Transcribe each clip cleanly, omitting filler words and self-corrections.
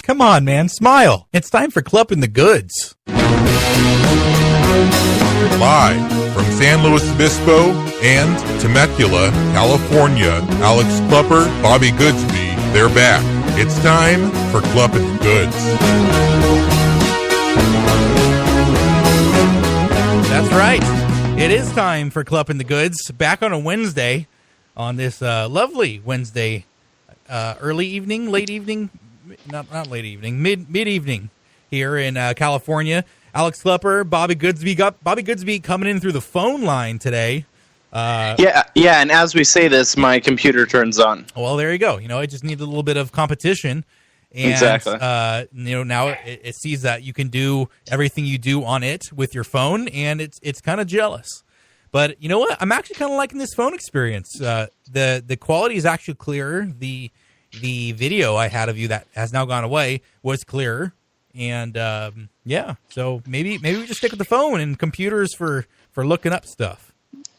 Come on, man. Smile. It's time for Clupping the Goods. Live from San Luis Obispo and Temecula, California, Alex Klupper, Bobby Goodsby, they're back. It's time for Clupping the Goods. That's right. It is time for Clupping the Goods. Back on a Wednesday, on this lovely Wednesday, early evening, late evening, not late evening, mid-evening here in California. Alex Klupper, Bobby Goodsby. Got Bobby Goodsby coming in through the phone line today. Yeah, and as we say this, my computer turns on. Well, there you go. I just need a little bit of competition. And, exactly. Now it sees that you can do everything you do on it with your phone, and it's kind of jealous. But you know what? I'm actually kind of liking this phone experience. The quality is actually clearer. The video I had of you that has now gone away was clearer. And so maybe we just stick with the phone and computers for looking up stuff.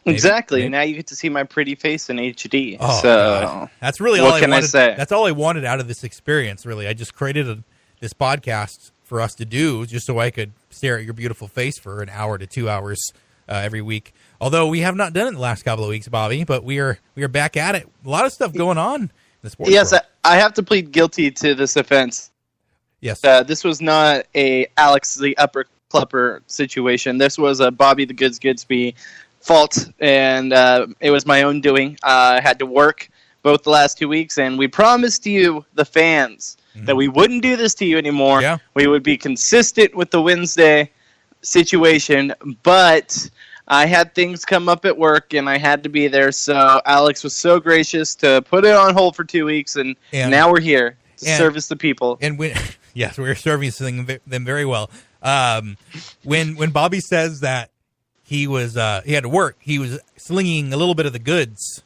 Exactly. Maybe. Now you get to see my pretty face in HD. Oh, so God. That's really all I wanted. Say? That's all I wanted out of this experience. Really, I just created this podcast for us to do just so I could stare at your beautiful face for an hour to 2 hours every week. Although we have not done it in the last couple of weeks, Bobby, but we are back at it. A lot of stuff going on in the sports Yes, world. I have to plead guilty to this offense. Yes. This was not a Alex the Upper Klupper situation. This was a Bobby the Goodsby fault, and it was my own doing. I had to work both the last 2 weeks, and we promised you, the fans, that we wouldn't do this to you anymore. Yeah. We would be consistent with the Wednesday situation, but I had things come up at work, and I had to be there, so Alex was so gracious to put it on hold for 2 weeks, and now we're here to service the people. And yes, we're servicing them very well. When Bobby says that he had to work, he was slinging a little bit of the goods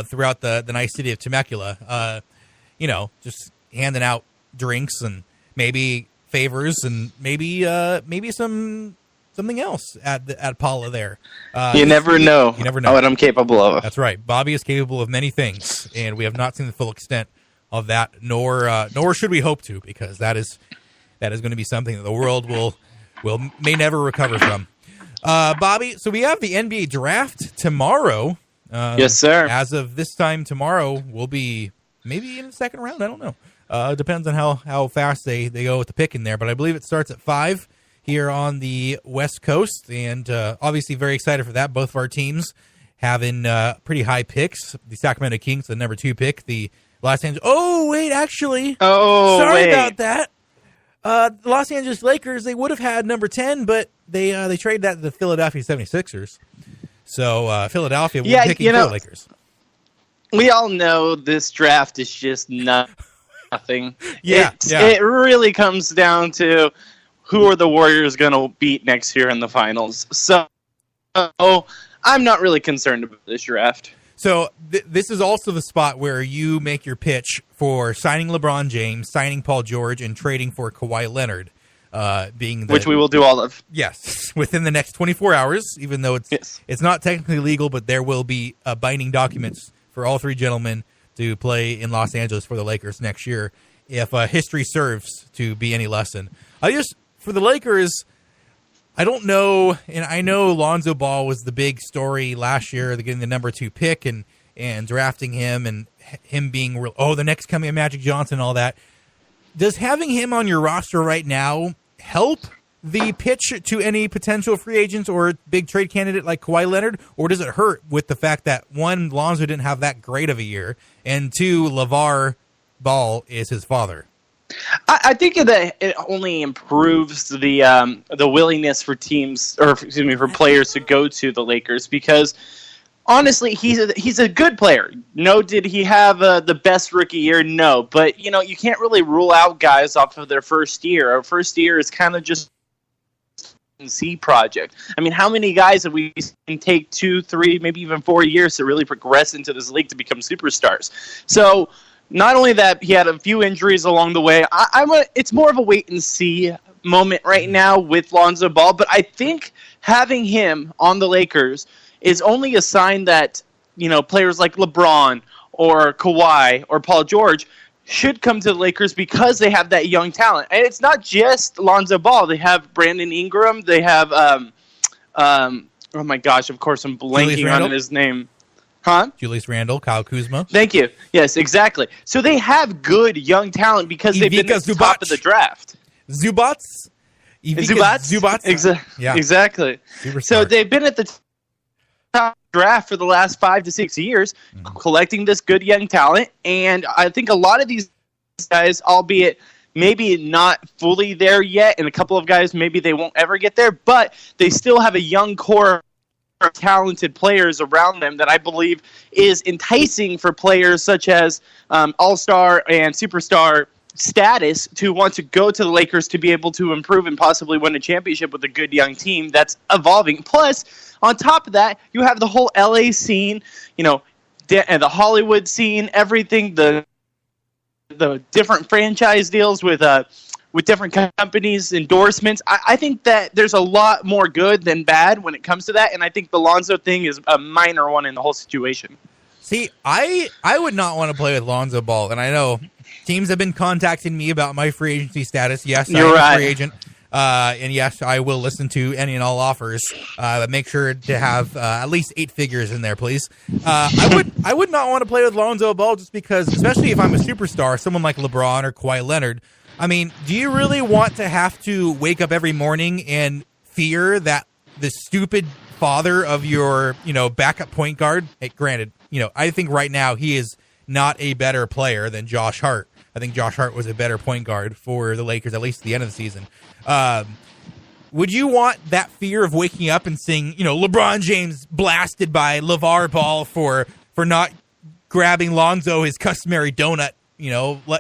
throughout the nice city of Temecula. Just handing out drinks and maybe favors and maybe something else at Paula there. You never know what I'm capable of. That's right. Bobby is capable of many things, and we have not seen the full extent of that, nor should we hope to, because that is going to be something that the world may never recover from. Bobby, so we have the NBA draft tomorrow. Yes, sir. As of this time tomorrow, we'll be maybe in the second round. I don't know. Depends on how fast they go with the pick in there. But I believe it starts at 5 here on the West Coast, and obviously very excited for that. Both of our teams having pretty high picks. The Sacramento Kings, the number 2 pick. The Los Angeles. Oh wait, actually. Sorry about that. The Los Angeles Lakers, they would have had number 10, but they traded that to the Philadelphia 76ers. So Philadelphia will be picking the Lakers. We all know this draft is just nothing. It really comes down to who are the Warriors going to beat next year in the finals. So I'm not really concerned about this draft. So this is also the spot where you make your pitch for signing LeBron James, signing Paul George, and trading for Kawhi Leonard, which we will do all of. Yes, within the next 24 hours, even though it's not technically legal, but there will be binding documents for all three gentlemen to play in Los Angeles for the Lakers next year, if history serves to be any lesson. For the Lakers, I don't know, and I know Lonzo Ball was the big story last year, getting the number 2 pick and drafting him and him being the next coming of Magic Johnson and all that. Does having him on your roster right now help the pitch to any potential free agents or big trade candidate like Kawhi Leonard, or does it hurt with the fact that, 1, Lonzo didn't have that great of a year, and 2, LeVar Ball is his father? I think that it only improves the willingness for for players to go to the Lakers, because honestly, he's a good player. No, did he have the best rookie year? No, but you can't really rule out guys off of their first year. Our first year is kind of just C project. I mean, how many guys have we seen take 2, 3, maybe even 4 years to really progress into this league to become superstars? So not only that, he had a few injuries along the way. It's more of a wait and see moment right now with Lonzo Ball, but I think having him on the Lakers is only a sign that players like LeBron or Kawhi or Paul George should come to the Lakers because they have that young talent. And it's not just Lonzo Ball. They have Brandon Ingram. They have, oh my gosh, of course I'm blanking on his name. Huh? Julius Randle, Kyle Kuzma. Thank you. Yes, exactly. So they have good young talent because they've been at the top of the draft. Zubats? Yeah. Exactly. Superstar. So they've been at the top draft for the last 5 to 6 years, collecting this good young talent. And I think a lot of these guys, albeit maybe not fully there yet, and a couple of guys, maybe they won't ever get there, but they still have a young core of talented players around them that I believe is enticing for players such as all-star and superstar status to want to go to the Lakers to be able to improve and possibly win a championship with a good young team that's evolving. Plus, on top of that, you have the whole LA scene, and the Hollywood scene, everything, the different franchise deals with different companies, endorsements. I think that there's a lot more good than bad when it comes to that, and I think the Lonzo thing is a minor one in the whole situation. See, I would not want to play with Lonzo Ball, and I know teams have been contacting me about my free agency status. Yes, I'm a free agent, and yes, I will listen to any and all offers, but make sure to have at least 8 figures in there, please. I would not want to play with Lonzo Ball just because, especially if I'm a superstar, someone like LeBron or Kawhi Leonard. I mean, do you really want to have to wake up every morning and fear that the stupid father of your, backup point guard, granted, I think right now he is not a better player than Josh Hart. I think Josh Hart was a better point guard for the Lakers, at least at the end of the season. Would you want that fear of waking up and seeing, LeBron James blasted by LeVar Ball for not grabbing Lonzo his customary donut,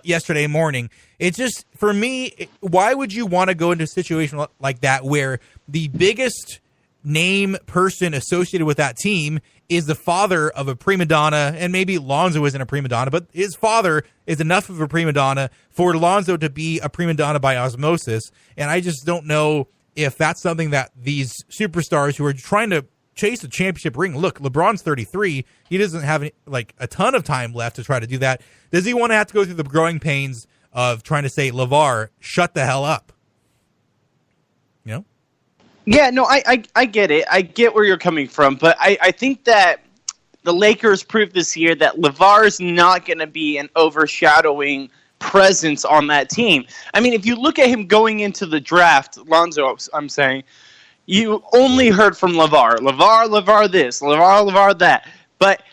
yesterday morning? It's just, for me, why would you want to go into a situation like that where the biggest name person associated with that team is the father of a prima donna, and maybe Lonzo isn't a prima donna, but his father is enough of a prima donna for Lonzo to be a prima donna by osmosis, and I just don't know if that's something that these superstars who are trying to chase a championship ring, look, LeBron's 33, he doesn't have a ton of time left to try to do that. Does he want to have to go through the growing pains of trying to say, LeVar, shut the hell up? Yeah, no, I get it. I get where you're coming from, but I think that the Lakers proved this year that LeVar's not going to be an overshadowing presence on that team. I mean, if you look at him going into the draft, Lonzo, I'm saying, you only heard from LeVar this, LeVar that. But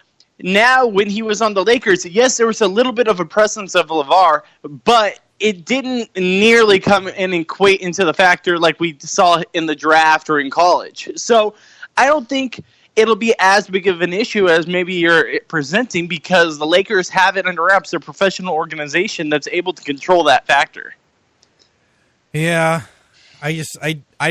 now when he was on the Lakers, yes, there was a little bit of a presence of LeVar, but it didn't nearly come and equate into the factor like we saw in the draft or in college. So I don't think it'll be as big of an issue as maybe you're presenting because the Lakers have it under wraps. They're a professional organization that's able to control that factor. Yeah, I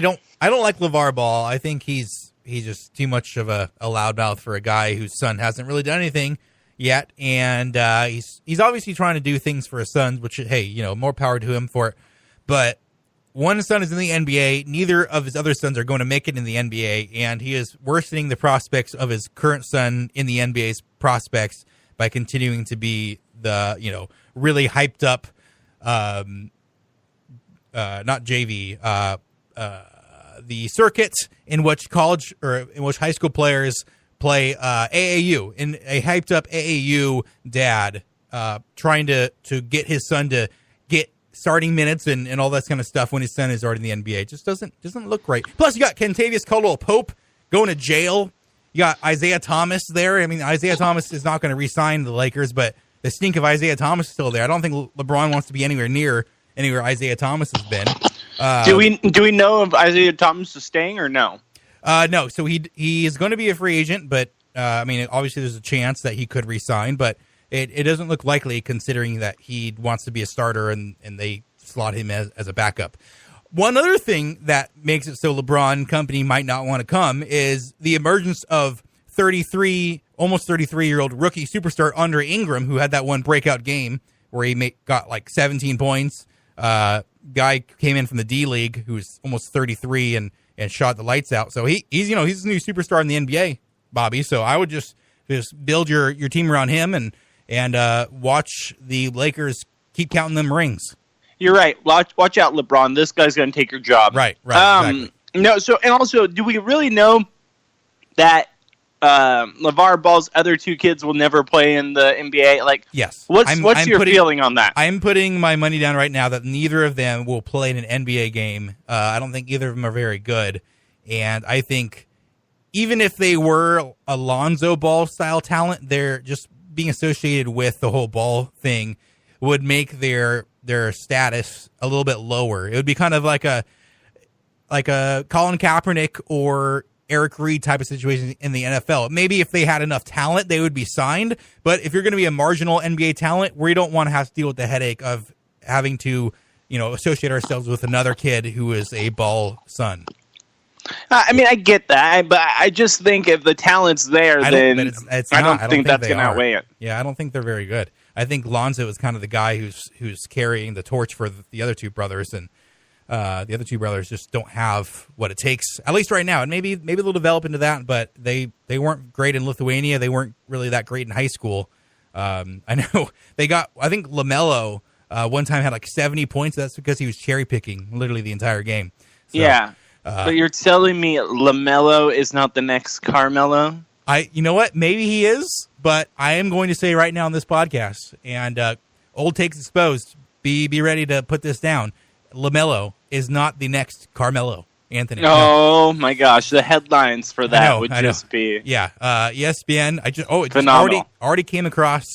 don't like LeVar Ball. I think he's just too much of a loudmouth for a guy whose son hasn't really done anything yet, and he's obviously trying to do things for his sons, which, hey, more power to him for it. But one son is in the NBA. Neither of his other sons are going to make it in the NBA, and he is worsening the prospects of his current son in the NBA's prospects by continuing to be the, really hyped up, not JV, the circuit in which high school players play AAU, in a hyped up AAU dad trying to get his son to get starting minutes and all that kind of stuff when his son is already in the NBA. It just doesn't look right. Plus, you got Kentavious Caldwell-Pope going to jail. You got Isaiah Thomas there. I mean, Isaiah Thomas is not going to re-sign the Lakers, but the stink of Isaiah Thomas is still there. I don't think LeBron wants to be anywhere near anywhere Isaiah Thomas has been. Do we know if Isaiah Thomas is staying or no? No, so he is going to be a free agent, but obviously there's a chance that he could re-sign, but it doesn't look likely considering that he wants to be a starter and they slot him as a backup. One other thing that makes it so LeBron company might not want to come is the emergence of almost 33-year-old rookie superstar Andre Ingram, who had that one breakout game where he got like 17 points. Guy came in from the D League who's almost 33 and shot the lights out. So he's a new superstar in the NBA, Bobby. So I would just build your team around him and watch the Lakers keep counting them rings. You're right. Watch out, LeBron. This guy's going to take your job. Right. Exactly. No. So, and also, do we really know that LeVar Ball's other two kids will never play in the NBA? Like, yes. What's your feeling on that? I'm putting my money down right now that neither of them will play in an NBA game. I don't think either of them are very good, and I think even if they were a Lonzo Ball style talent, they're just being associated with the whole Ball thing would make their status a little bit lower. It would be kind of like a Colin Kaepernick or Eric Reed type of situation in the NFL. Maybe if they had enough talent, they would be signed. But if you're going to be a marginal NBA talent, we don't want to have to deal with the headache of having to, associate ourselves with another kid who is a Ball son. I mean, I get that, but I just think if the talent's there, then I don't think that's going to outweigh it. Yeah, I don't think they're very good. I think Lonzo is kind of the guy who's carrying the torch for the other two brothers, and the other two brothers just don't have what it takes, at least right now. And maybe they'll develop into that, but they weren't great in Lithuania. They weren't really that great in high school. I know I think LaMelo one time had like 70 points. That's because he was cherry picking literally the entire game. So, yeah. But you're telling me LaMelo is not the next Carmelo? You know what? Maybe he is, but I am going to say right now on this podcast, and old takes exposed, be ready to put this down. LaMelo is not the next Carmelo Anthony. Oh, no. My gosh. The headlines for that would just be... Yeah. ESPN, phenomenal. Already came across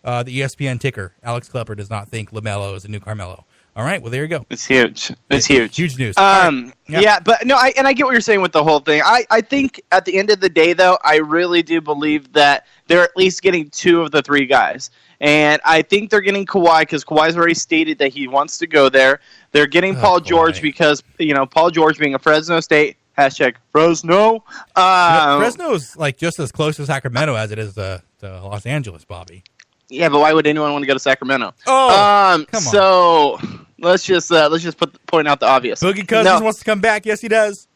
the ESPN ticker. Alex Klepper does not think LaMelo is a new Carmelo. All right, well, there you go. It's huge. It's huge. Huge news. Yeah, but no, I get what you're saying with the whole thing. I think at the end of the day, though, I really do believe that they're at least getting two of the three guys. And I think they're getting Kawhi because Kawhi's already stated that he wants to go there. They're getting Paul George because, Paul George being a Fresno State, #Fresno. Fresno is like just as close to Sacramento as it is to Los Angeles, Bobby. Yeah, but why would anyone want to go to Sacramento? Oh, come on. So let's just point out the obvious. Boogie Cousins wants to come back. Yes, he does.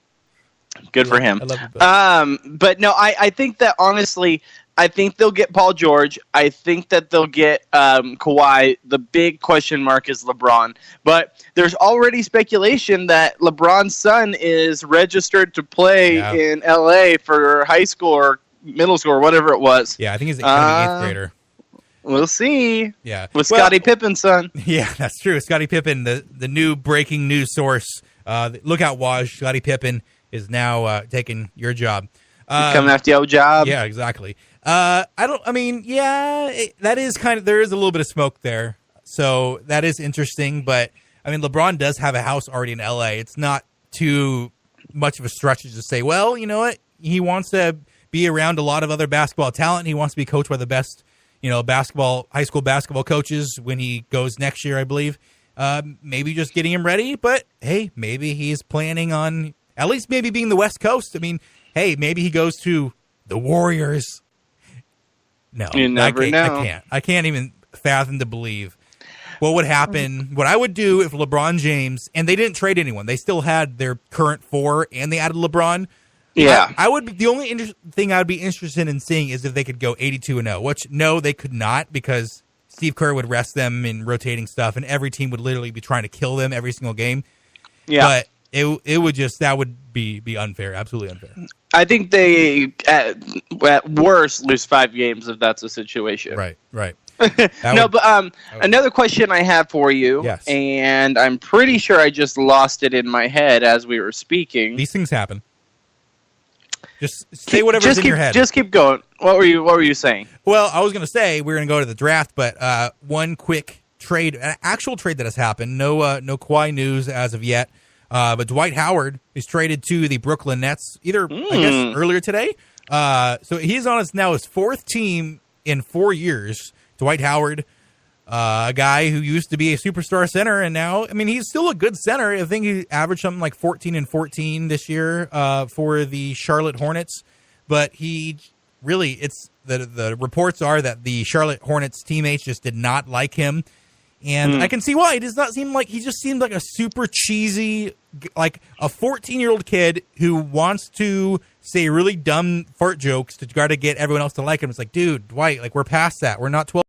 Good for him. I love you, Boogie. But no, I think that honestly, I think they'll get Paul George. I think that they'll get Kawhi. The big question mark is LeBron. But there's already speculation that LeBron's son is registered to play in L.A. for high school or middle school or whatever it was. Yeah, I think he's an 8th grader. We'll see. Yeah. With Scottie Pippen's son. Yeah, that's true. Scottie Pippen, the new breaking news source. Look out, Waj. Scottie Pippen is now taking your job. Coming after your job. Yeah, exactly. That is there is a little bit of smoke there. So that is interesting. But, I mean, LeBron does have a house already in L.A. It's not too much of a stretch to say, well, you know what? He wants to be around a lot of other basketball talent. He wants to be coached by the best high school basketball coaches when he goes next year, I believe. Maybe just getting him ready, but hey, maybe he's planning on at least maybe being the West Coast. I mean, hey, maybe he goes to the Warriors. No, you never know. I can't even fathom to believe what would happen. What I would do if LeBron James, and they didn't trade anyone, they still had their current 4 and they added LeBron. Yeah, I would be the only thing I would be interested in seeing is if they could go 82-0. Which no, they could not because Steve Kerr would rest them in rotating stuff, and every team would literally be trying to kill them every single game. Yeah, but it would just that would be unfair, absolutely unfair. I think they at worst lose 5 games if that's the situation. Right. Another question I have for you, yes, and I'm pretty sure I just lost it in my head as we were speaking. These things happen. Just say whatever's in your head. Just keep going. What were you saying? Well, I was going to say we were going to go to the draft, but one quick trade, an actual trade that has happened. No Kawhi news as of yet. But Dwight Howard is traded to the Brooklyn Nets I guess earlier today. So he's on his 4th team in 4 years. Dwight Howard, a guy who used to be a superstar center, and now, I mean, he's still a good center. I think he averaged something like 14 and 14 this year for the Charlotte Hornets. But he really, it's the reports are that the Charlotte Hornets teammates just did not like him. And I can see why. He does not seem like, he just seemed like a super cheesy, like a 14-year-old kid who wants to say really dumb fart jokes to try to get everyone else to like him. It's like, dude, Dwight, like we're past that. We're not 12.